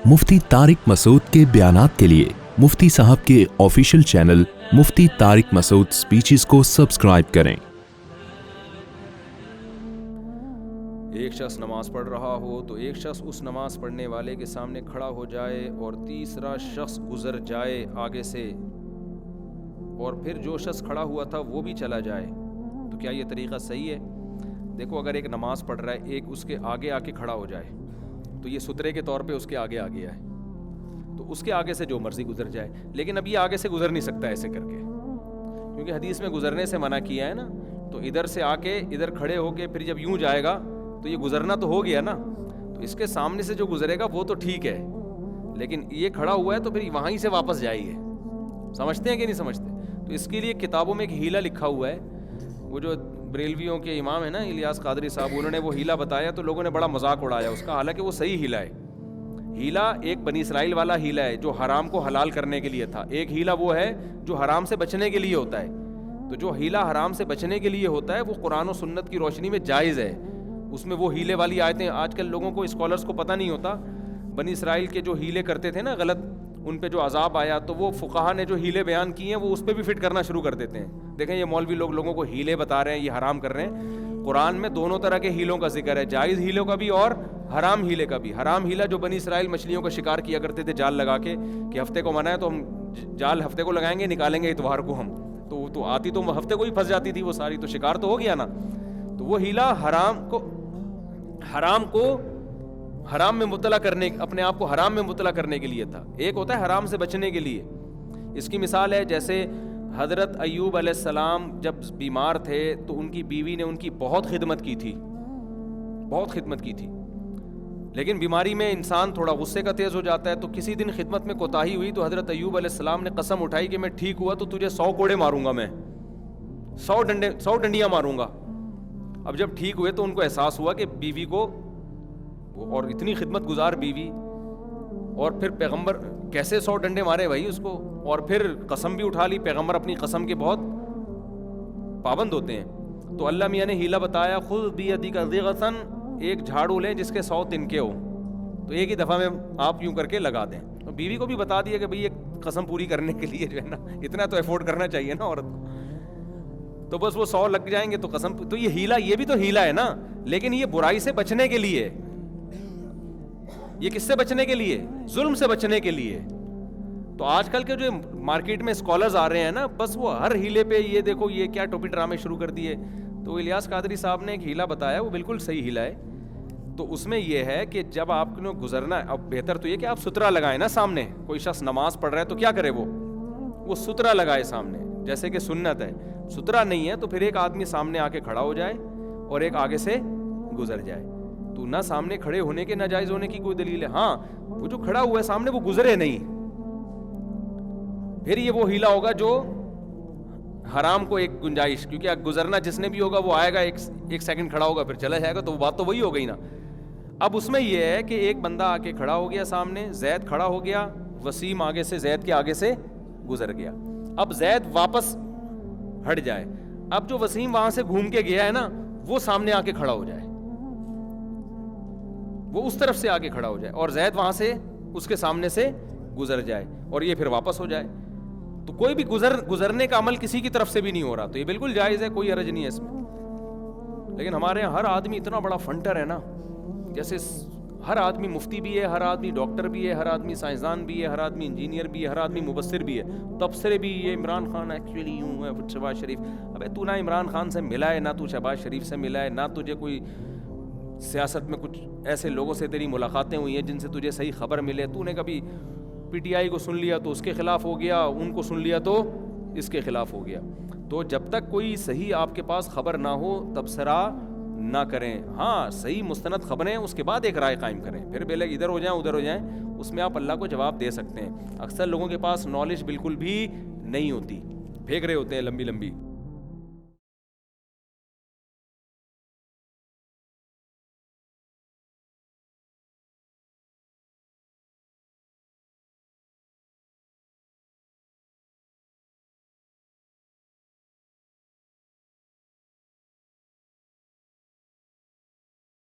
मुफ्ती तारिक मसूद के बयानात के लिए मुफ्ती साहब के ऑफिशियल चैनल मुफ्ती तारिक मसूद स्पीचेस को सब्सक्राइब करें। एक शख्स नमाज पढ़ रहा हो तो एक शख्स उस नमाज पढ़ने वाले के सामने खड़ा हो जाए और तीसरा शख्स गुजर जाए आगे से, और फिर जो शख्स खड़ा हुआ था वो भी चला जाए, तो क्या ये तरीक़ा सही है? देखो, अगर एक नमाज पढ़ रहा है, एक उसके आगे आके खड़ा हो जाए तो ये सुतरे के तौर पे उसके आगे आ गया है, तो उसके आगे से जो मर्जी गुजर जाए। लेकिन अब ये आगे से गुजर नहीं सकता ऐसे करके, क्योंकि हदीस में गुजरने से मना किया है ना। तो इधर से आके इधर खड़े होके फिर जब यूं जाएगा तो ये गुजरना तो हो गया ना। तो इसके सामने से जो गुजरेगा वो तो ठीक है, लेकिन ये खड़ा हुआ है तो फिर वहीं से वापस जाइए। समझते हैं कि नहीं समझते? तो इसके लिए किताबों में एक हीला लिखा हुआ है। वो जो बरेलवियों के इमाम है ना, इलियास कादरी साहब, उन्होंने वो हीला बताया तो लोगों ने बड़ा मजाक उड़ाया उसका, हालांकि वो सही हीला है। हीला एक बनी इसराइल वाला हीला है जो हराम को हलाल करने के लिए था। एक हीला वो है जो हराम से बचने के लिए होता है। तो जो हीला हराम से बचने के लिए होता है वो कुरान और सुन्नत की रोशनी में जायज़ है। उसमें वो हीले वाली आयतें आजकल लोगों को, स्कॉलर्स को पता नहीं होता। बनी इसराइल के जो हीले करते थे ना गलत, उन पे जो अजाब आया, तो वो फुकाहा ने जो हीले बयान किए हैं वो उस पर भी फिट करना शुरू कर देते हैं। देखें, ये मौलवी लोगों को हीले बता रहे हैं, ये हराम कर रहे हैं। कुरान में दोनों तरह के हीलों का जिक्र है, जायज़ हीलों का भी और हराम हीले का भी। हराम हीला जो बनी इसराइल मछलियों का शिकार किया करते थे जाल लगा के, कि हफ्ते को मना है तो हम जाल हफ्ते को लगाएंगे, निकालेंगे इतवार को हम, तो आती तो हफ्ते को ही फंस जाती थी वो सारी, तो शिकार तो हो गया ना। तो वो हीला हराम को हराम में मुब्तला करने, अपने आप को हराम में मुब्तला करने के लिए था। एक होता है हराम से बचने के लिए। इसकी मिसाल है जैसे हज़रत अय्यूब अलैहिस्सलाम जब बीमार थे तो उनकी बीवी ने उनकी बहुत खिदमत की थी, बहुत खिदमत की थी। लेकिन बीमारी में इंसान थोड़ा गुस्से का तेज़ हो जाता है, तो किसी दिन खिदमत में कोताही हुई तो हज़रत अय्यूब अलैहिस्सलाम ने कसम उठाई कि मैं ठीक हुआ तो तुझे 100 कोड़े मारूंगा, मैं 100 डंडियाँ मारूंगा। अब जब ठीक हुए तो उनको एहसास हुआ कि बीवी को, और इतनी खिदमत गुजार बीवी, और फिर पैगंबर कैसे 100 डंडे मारे भाई उसको, और फिर कसम भी उठा ली। पैगंबर अपनी कसम के बहुत पाबंद होते हैं। तो अल्लाह मियाँ ने हीला बताया, खुद बियदिका ज़िग़तन, एक झाड़ू लें जिसके 100 तिनके हो, तो एक ही दफ़ा में आप यूं करके लगा दें। तो बीवी को भी बता दिया कि भाई ये कसम पूरी करने के लिए जो है ना, इतना तो एफोर्ड करना चाहिए ना औरत को। तो बस वो 100 लग जाएंगे तो कसम। तो ये हीला, ये भी तो हीला है ना, लेकिन ये बुराई से बचने के लिए। ये किससे बचने के लिए? जुल्म से बचने के लिए। तो आजकल के जो मार्केट में स्कॉलर्स आ रहे हैं ना, बस वो हर हीले पे ये देखो ये क्या टोपी ड्रामे शुरू कर दिए। तो इलियास कादरी साहब ने एक हीला बताया, वो बिल्कुल सही हीला है। तो उसमें यह है कि जब आपको गुजरना है, अब बेहतर तो ये कि आप सुतरा लगाए ना सामने। कोई शख्स नमाज पढ़ रहा है तो क्या करे, वो सुतरा लगाए सामने, जैसे कि सुन्नत है। सुतरा नहीं है तो फिर एक आदमी सामने आके खड़ा हो जाए और एक आगे से गुजर जाए। तो ना सामने खड़े होने के नाजायज होने की कोई दलील है। हाँ, वो जो खड़ा हुआ है सामने वो गुजरे नहीं, फिर ये वो हीला होगा जो हराम को एक गुंजाइश, क्योंकि गुजरना जिसने भी होगा वो आएगा, एक सेकंड खड़ा होगा फिर चला जाएगा, तो वो बात तो वही हो गई ना। अब उसमें यह है कि एक बंदा आके खड़ा हो गया सामने, जैद खड़ा हो गया, वसीम आगे से जैद के आगे से गुजर गया। अब जैद वापस हट जाए, अब जो वसीम वहां से घूम के गया है ना, वो सामने आके खड़ा हो जाए, वो उस तरफ से आके खड़ा हो जाए, और जैद वहां से उसके सामने से गुजर जाए, और ये फिर वापस हो जाए। तो कोई भी गुजरने का अमल किसी की तरफ से भी नहीं हो रहा, तो ये बिल्कुल जायज़ है, कोई हरज नहीं है इसमें। लेकिन हमारे यहाँ हर आदमी इतना बड़ा फंटर है ना, जैसे हर आदमी मुफ्ती भी है, हर आदमी डॉक्टर भी है, हर आदमी साइंसदान भी है, हर आदमी इंजीनियर भी है, हर आदमी मुबस्सिर भी है, तबसरे भी। ये इमरान खान एक्चुअली यूँ है, शहबाज शरीफ। अबे तू ना इमरान खान से मिला है, ना तू शहबाज शरीफ से मिला है, ना तुझे कोई सियासत में कुछ ऐसे लोगों से तेरी मुलाकातें हुई हैं जिनसे तुझे सही खबर मिले। तूने कभी पीटीआई को सुन लिया तो उसके खिलाफ हो गया, उनको सुन लिया तो इसके खिलाफ हो गया। तो जब तक कोई सही आपके पास खबर ना हो तबसरा ना करें। हाँ, सही मुस्तनद खबरें, उसके बाद एक राय कायम करें। फिर बेलग इधर हो जाएं उधर हो जाएं, उसमें आप अल्लाह को जवाब दे सकते हैं। अक्सर लोगों के पास नॉलेज बिल्कुल भी नहीं होती, फेंक रहे होते हैं लंबी लंबी।